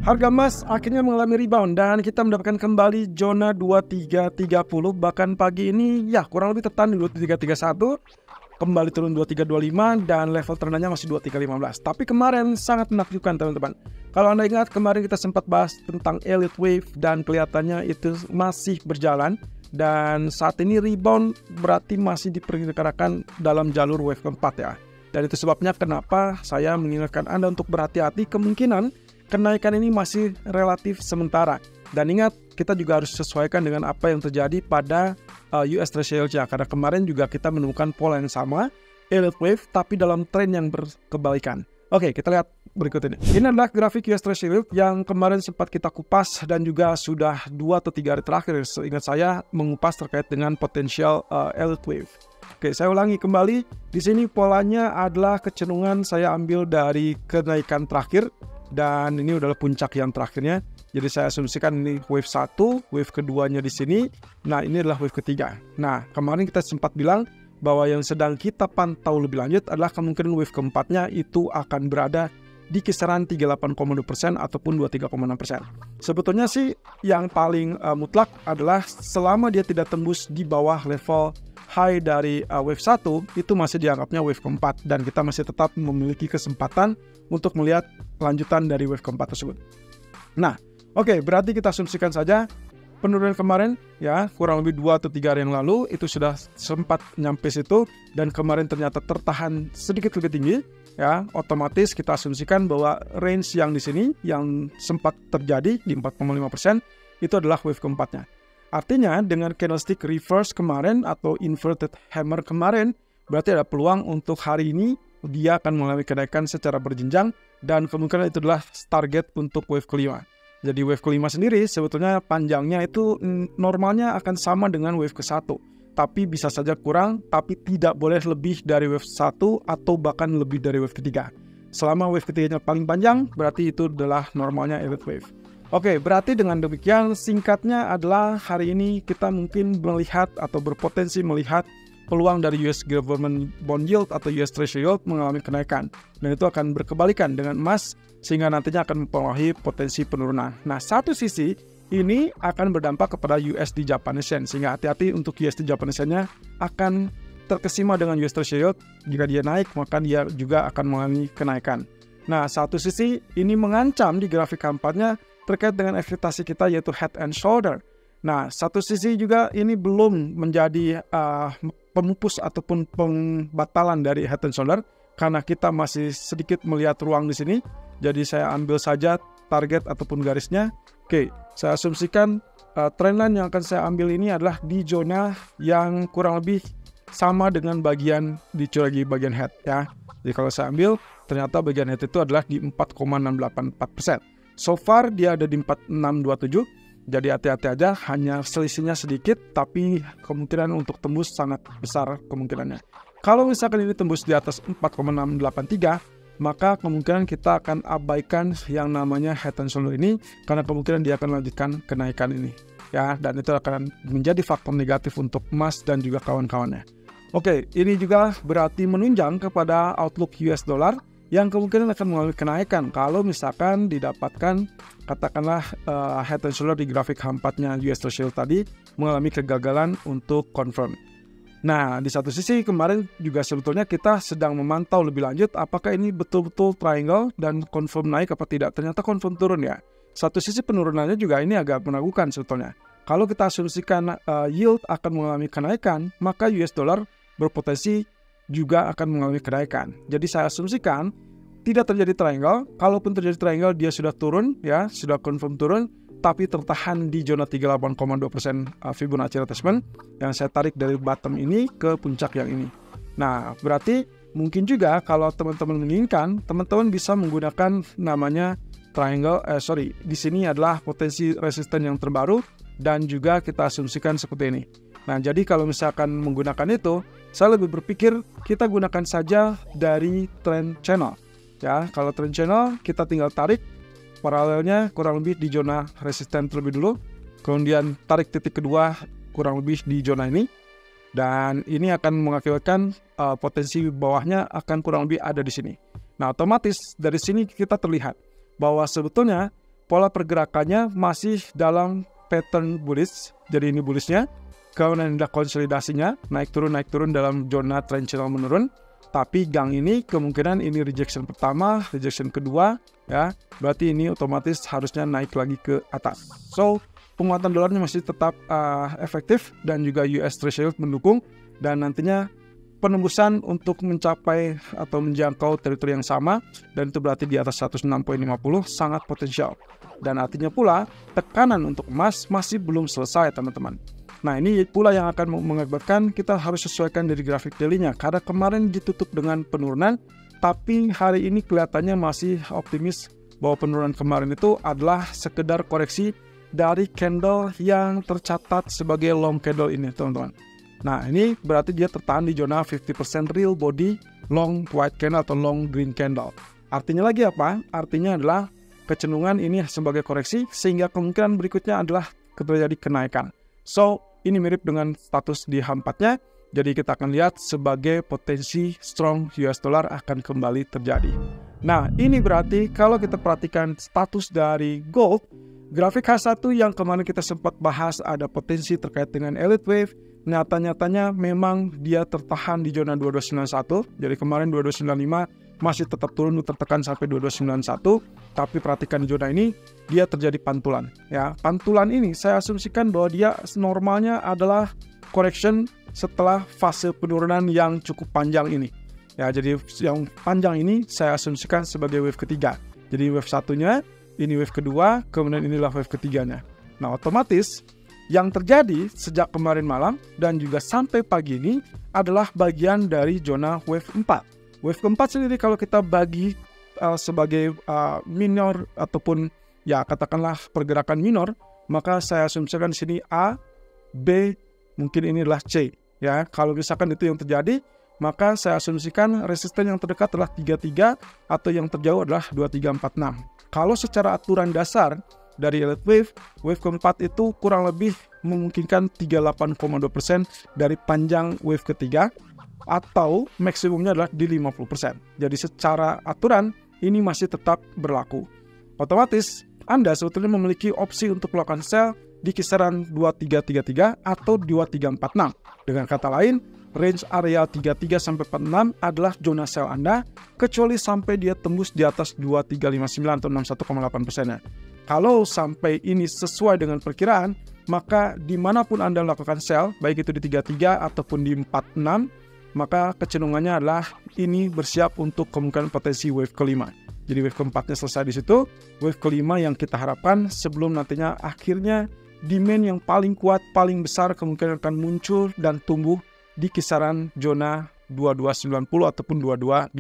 Harga emas akhirnya mengalami rebound dan kita mendapatkan kembali zona 2330, bahkan pagi ini ya kurang lebih tertahan di 2331, kembali turun 2325 dan level terendahnya masih 2315. Tapi kemarin sangat menakjubkan teman-teman. Kalau Anda ingat kemarin kita sempat bahas tentang elite wave dan kelihatannya itu masih berjalan dan saat ini rebound berarti masih diperkirakan dalam jalur wave keempat ya. Dan itu sebabnya kenapa saya mengingatkan Anda untuk berhati-hati, kemungkinan kenaikan ini masih relatif sementara. Dan ingat, kita juga harus sesuaikan dengan apa yang terjadi pada US Treasury yield-nya. Karena kemarin juga kita menemukan pola yang sama, elite wave, tapi dalam tren yang berkebalikan. Oke, kita lihat berikut ini. Ini adalah grafik US Treasury yield yang kemarin sempat kita kupas dan juga sudah 2 atau 3 hari terakhir, seingat saya, mengupas terkait dengan potensial elite wave. Oke, saya ulangi kembali. Di sini polanya adalah kecenderungan saya ambil dari kenaikan terakhir. Dan ini adalah puncak yang terakhirnya. Jadi saya asumsikan ini wave 1, wave keduanya di sini. Nah, ini adalah wave ketiga. Nah, kemarin kita sempat bilang bahwa yang sedang kita pantau lebih lanjut adalah kemungkinan wave keempatnya itu akan berada di kisaran 38,2% ataupun 23,6%. Sebetulnya sih yang paling mutlak adalah selama dia tidak tembus di bawah level high dari wave 1, itu masih dianggapnya wave keempat dan kita masih tetap memiliki kesempatan untuk melihat lanjutan dari wave keempat tersebut. Nah, oke, berarti kita asumsikan saja penurunan kemarin ya kurang lebih 2 atau 3 hari yang lalu itu sudah sempat nyampe situ dan kemarin ternyata tertahan sedikit lebih tinggi ya, otomatis kita asumsikan bahwa range yang di sini yang sempat terjadi di 4,5% itu adalah wave keempatnya. Artinya dengan candlestick reverse kemarin atau inverted hammer kemarin, berarti ada peluang untuk hari ini dia akan mengalami kenaikan secara berjenjang dan kemungkinan itu adalah target untuk wave kelima. Jadi wave kelima sendiri sebetulnya panjangnya itu normalnya akan sama dengan wave ke-1. Tapi bisa saja kurang, tapi tidak boleh lebih dari wave 1 atau bahkan lebih dari wave ketiga. Selama wave ketiganya paling panjang, berarti itu adalah normalnya elite wave. Oke, berarti dengan demikian singkatnya adalah hari ini kita mungkin melihat atau berpotensi melihat peluang dari US Government Bond Yield atau US Treasury Yield mengalami kenaikan. Dan itu akan berkebalikan dengan emas sehingga nantinya akan mempengaruhi potensi penurunan. Nah, satu sisi ini akan berdampak kepada USD Japanese Yen sehingga hati-hati untuk USD Japanese Yen-nya akan terkesima dengan US Treasury Yield. Jika dia naik, maka dia juga akan mengalami kenaikan. Nah, satu sisi ini mengancam di grafik keempatnya terkait dengan ekspektasi kita yaitu head and shoulder. Nah, satu sisi juga ini belum menjadi pemupus ataupun pembatalan dari head and shoulder karena kita masih sedikit melihat ruang di sini. Jadi saya ambil saja target ataupun garisnya. Oke, saya asumsikan trendline yang akan saya ambil ini adalah di zona yang kurang lebih sama dengan bagian dicuragi bagian head ya. Jadi kalau saya ambil ternyata bagian head itu adalah di 4,684%. So far dia ada di 4627, jadi hati-hati aja, hanya selisihnya sedikit, tapi kemungkinan untuk tembus sangat besar kemungkinannya. Kalau misalkan ini tembus di atas 4,683, maka kemungkinan kita akan abaikan yang namanya head and shoulder ini, karena kemungkinan dia akan lanjutkan kenaikan ini. Ya, dan itu akan menjadi faktor negatif untuk emas dan juga kawan-kawannya. Oke, ini juga berarti menunjang kepada outlook US dollar, yang kemungkinan akan mengalami kenaikan kalau misalkan didapatkan katakanlah head and shoulder di grafik H4-nya US Treasury tadi mengalami kegagalan untuk confirm. Nah, di satu sisi kemarin juga sebetulnya kita sedang memantau lebih lanjut apakah ini betul-betul triangle dan confirm naik apa tidak. Ternyata confirm turun ya. Satu sisi penurunannya juga ini agak menakutkan sebetulnya. Kalau kita asumsikan yield akan mengalami kenaikan, maka US dollar berpotensi juga akan mengalami kenaikan. Jadi saya asumsikan tidak terjadi triangle. Kalaupun terjadi triangle dia sudah turun ya, sudah confirm turun, tapi tertahan di zona 38,2% Fibonacci retracement yang saya tarik dari bottom ini ke puncak yang ini. Nah, berarti mungkin juga kalau teman-teman menginginkan, teman-teman bisa menggunakan namanya triangle. Di sini adalah potensi resisten yang terbaru dan juga kita asumsikan seperti ini. Nah, jadi kalau misalkan menggunakan itu, saya lebih berpikir kita gunakan saja dari trend channel. Ya, kalau trend channel kita tinggal tarik paralelnya kurang lebih di zona resisten terlebih dulu, kemudian tarik titik kedua kurang lebih di zona ini, dan ini akan mengakibatkan potensi bawahnya akan kurang lebih ada di sini. Nah, otomatis dari sini kita terlihat bahwa sebetulnya pola pergerakannya masih dalam pattern bullish. Jadi ini bullishnya. Kemudian ada konsolidasinya, naik turun dalam zona trend channel menurun. Tapi gang ini kemungkinan ini rejection pertama, rejection kedua, ya. Berarti ini otomatis harusnya naik lagi ke atas. So, penguatan dolarnya masih tetap efektif dan juga US Treasury mendukung, dan nantinya penembusan untuk mencapai atau menjangkau teritori yang sama, dan itu berarti di atas 106.50 sangat potensial. Dan artinya pula tekanan untuk emas masih belum selesai, teman-teman. Nah, ini pula yang akan mengakibatkan kita harus sesuaikan dari grafik daily-nya. Karena kemarin ditutup dengan penurunan, tapi hari ini kelihatannya masih optimis bahwa penurunan kemarin itu adalah sekedar koreksi dari candle yang tercatat sebagai long candle ini, teman-teman. Nah, ini berarti dia tertahan di zona 50% real body long white candle atau long green candle. Artinya lagi apa? Artinya adalah kecenderungan ini sebagai koreksi, sehingga kemungkinan berikutnya adalah terjadi kenaikan. So, ini mirip dengan status di H4-nya, jadi kita akan lihat sebagai potensi strong US dollar akan kembali terjadi. Nah, ini berarti kalau kita perhatikan status dari gold, grafik H1 yang kemarin kita sempat bahas ada potensi terkait dengan elite wave, nyata-nyatanya memang dia tertahan di zona 2291, jadi kemarin 2295 masih tetap turun tertekan sampai 2291, tapi perhatikan di zona ini dia terjadi pantulan, ya. Pantulan ini saya asumsikan bahwa dia normalnya adalah correction setelah fase penurunan yang cukup panjang ini, ya. Jadi yang panjang ini saya asumsikan sebagai wave ketiga. Jadi wave satunya, ini wave kedua, kemudian inilah wave ketiganya. Nah, otomatis yang terjadi sejak kemarin malam dan juga sampai pagi ini adalah bagian dari zona wave 4. Wave keempat sendiri kalau kita bagi sebagai minor ataupun ya katakanlah pergerakan minor, maka saya asumsikan di sini A, B, mungkin ini adalah C, ya. Kalau misalkan itu yang terjadi, maka saya asumsikan resisten yang terdekat adalah 33 atau yang terjauh adalah 2346. Kalau secara aturan dasar dari elite wave keempat itu kurang lebih memungkinkan 38,2% dari panjang wave ketiga, atau maksimumnya adalah di 50%. Jadi secara aturan ini masih tetap berlaku. Otomatis Anda sebetulnya memiliki opsi untuk melakukan sell di kisaran 2333 atau 2346. Dengan kata lain, range area 33 sampai 46 adalah zona sell Anda, kecuali sampai dia tembus di atas 2359 atau 61,8%-nya. Kalau sampai ini sesuai dengan perkiraan, maka dimanapun Anda melakukan sell, baik itu di 33 ataupun di 46, maka kecenderungannya adalah ini bersiap untuk kemungkinan potensi wave kelima. Jadi wave keempatnya selesai di situ, wave kelima yang kita harapkan sebelum nantinya akhirnya demand yang paling kuat, paling besar kemungkinan akan muncul dan tumbuh di kisaran zona 2290 ataupun 2280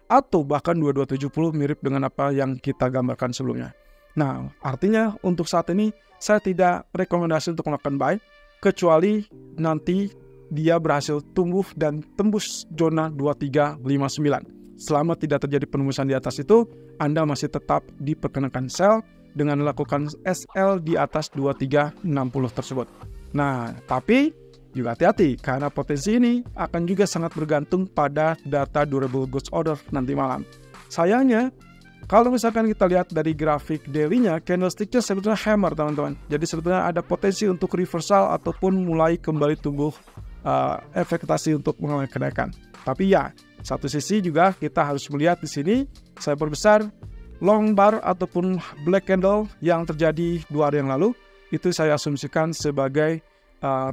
atau bahkan 2270, mirip dengan apa yang kita gambarkan sebelumnya. Nah, artinya untuk saat ini saya tidak rekomendasi untuk melakukan buy, kecuali nanti dia berhasil tumbuh dan tembus zona 2359. Selama tidak terjadi penembusan di atas itu, Anda masih tetap diperkenakan sell dengan melakukan SL di atas 2360 tersebut. Nah, tapi juga hati-hati karena potensi ini akan juga sangat bergantung pada data durable goods order nanti malam. Sayangnya, kalau misalkan kita lihat dari grafik daily-nya, candlestick-nya sebetulnya hammer, teman-teman. Jadi sebetulnya ada potensi untuk reversal ataupun mulai kembali tumbuh ekspektasi untuk mengalami kenaikan. Tapi ya, satu sisi juga kita harus melihat di sini saya perbesar long bar ataupun black candle yang terjadi 2 hari yang lalu itu saya asumsikan sebagai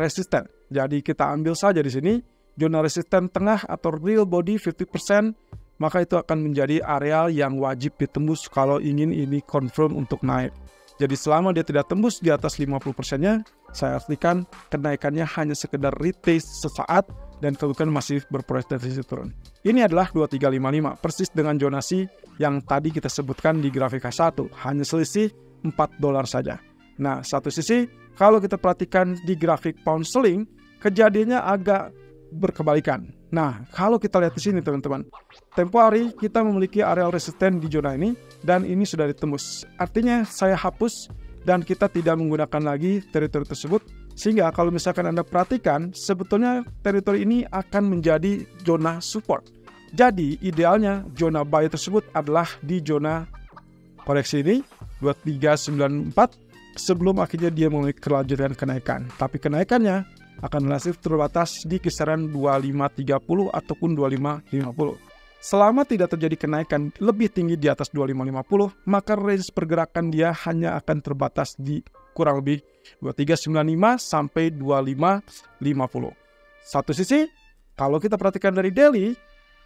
resisten. Jadi kita ambil saja di sini zona resisten tengah atau real body 50%, maka itu akan menjadi area yang wajib ditembus kalau ingin ini confirm untuk naik. Jadi selama dia tidak tembus di atas 50%-nya, saya pastikan kenaikannya hanya sekedar retest sesaat dan kemungkinan masih berpotensi turun. Ini adalah 2355, persis dengan zonasi yang tadi kita sebutkan di grafik H1, hanya selisih $4 saja. Nah, satu sisi, kalau kita perhatikan di grafik pound sterling, kejadiannya agak berkebalikan. Nah, kalau kita lihat di sini teman-teman, tempo hari kita memiliki area resisten di zona ini dan ini sudah ditembus. Artinya saya hapus dan kita tidak menggunakan lagi teritori tersebut, sehingga kalau misalkan Anda perhatikan, sebetulnya teritori ini akan menjadi zona support. Jadi idealnya zona buy tersebut adalah di zona koreksi ini 2394 sebelum akhirnya dia mulai kelanjutan kenaikan. Tapi kenaikannya akan relatif terbatas di kisaran 2530 ataupun 2550. Selama tidak terjadi kenaikan lebih tinggi di atas 2550, maka range pergerakan dia hanya akan terbatas di kurang lebih 2395 sampai 2550. Satu sisi, kalau kita perhatikan dari daily,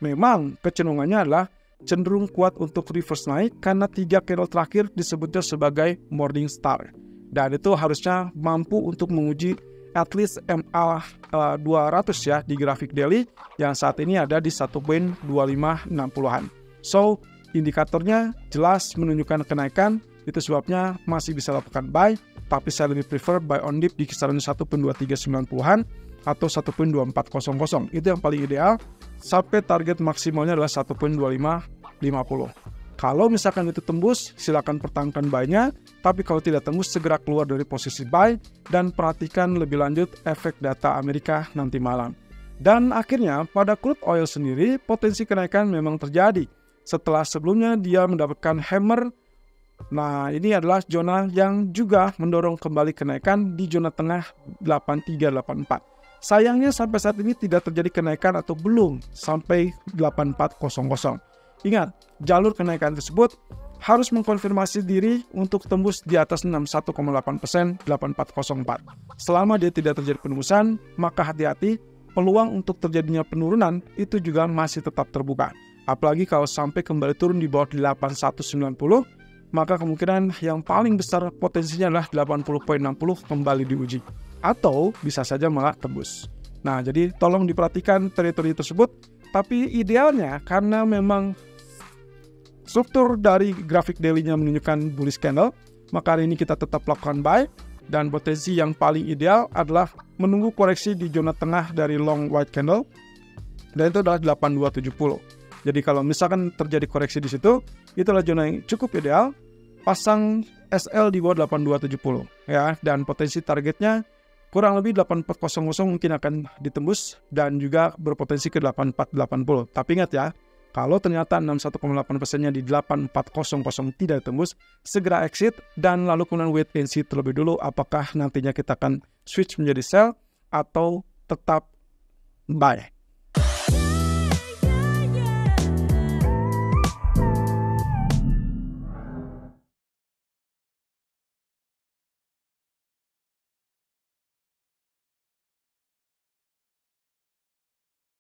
memang kecenderungannya adalah cenderung kuat untuk reverse naik karena 3 candle terakhir disebutnya sebagai morning star. Dan itu harusnya mampu untuk menguji at least MA 200 ya di grafik daily yang saat ini ada di 1.2560-an. So, indikatornya jelas menunjukkan kenaikan, itu sebabnya masih bisa lakukan buy, tapi saya lebih prefer buy on dip di kisaran 1.2390-an atau 1.2400. Itu yang paling ideal, sampai target maksimalnya adalah 1.2550. Kalau misalkan itu tembus, silakan pertahankan buy-nya, tapi kalau tidak tembus, segera keluar dari posisi buy dan perhatikan lebih lanjut efek data Amerika nanti malam. Dan akhirnya, pada crude oil sendiri, potensi kenaikan memang terjadi. Setelah sebelumnya dia mendapatkan hammer, nah ini adalah zona yang juga mendorong kembali kenaikan di zona tengah 8384. Sayangnya sampai saat ini tidak terjadi kenaikan atau belum sampai 8400. Ingat, jalur kenaikan tersebut harus mengkonfirmasi diri untuk tembus di atas 61,8% 8404. Selama dia tidak terjadi penembusan, maka hati-hati, peluang untuk terjadinya penurunan itu juga masih tetap terbuka. Apalagi kalau sampai kembali turun di bawah 8190, maka kemungkinan yang paling besar potensinya adalah 80.60 kembali diuji. Atau bisa saja malah tembus. Nah, jadi tolong diperhatikan teritori tersebut, tapi idealnya karena memang struktur dari grafik daily-nya menunjukkan bullish candle, maka hari ini kita tetap lakukan buy, dan potensi yang paling ideal adalah menunggu koreksi di zona tengah dari long white candle, dan itu adalah 8270. Jadi kalau misalkan terjadi koreksi di situ, itulah zona yang cukup ideal, pasang SL di bawah 8270 ya, dan potensi targetnya kurang lebih 8400 mungkin akan ditembus dan juga berpotensi ke 8480. Tapi ingat ya, kalau ternyata 61,8%-nya di 8400 tidak ditembus, segera exit dan lalu kemudian wait and see terlebih dulu apakah nantinya kita akan switch menjadi sell atau tetap buy.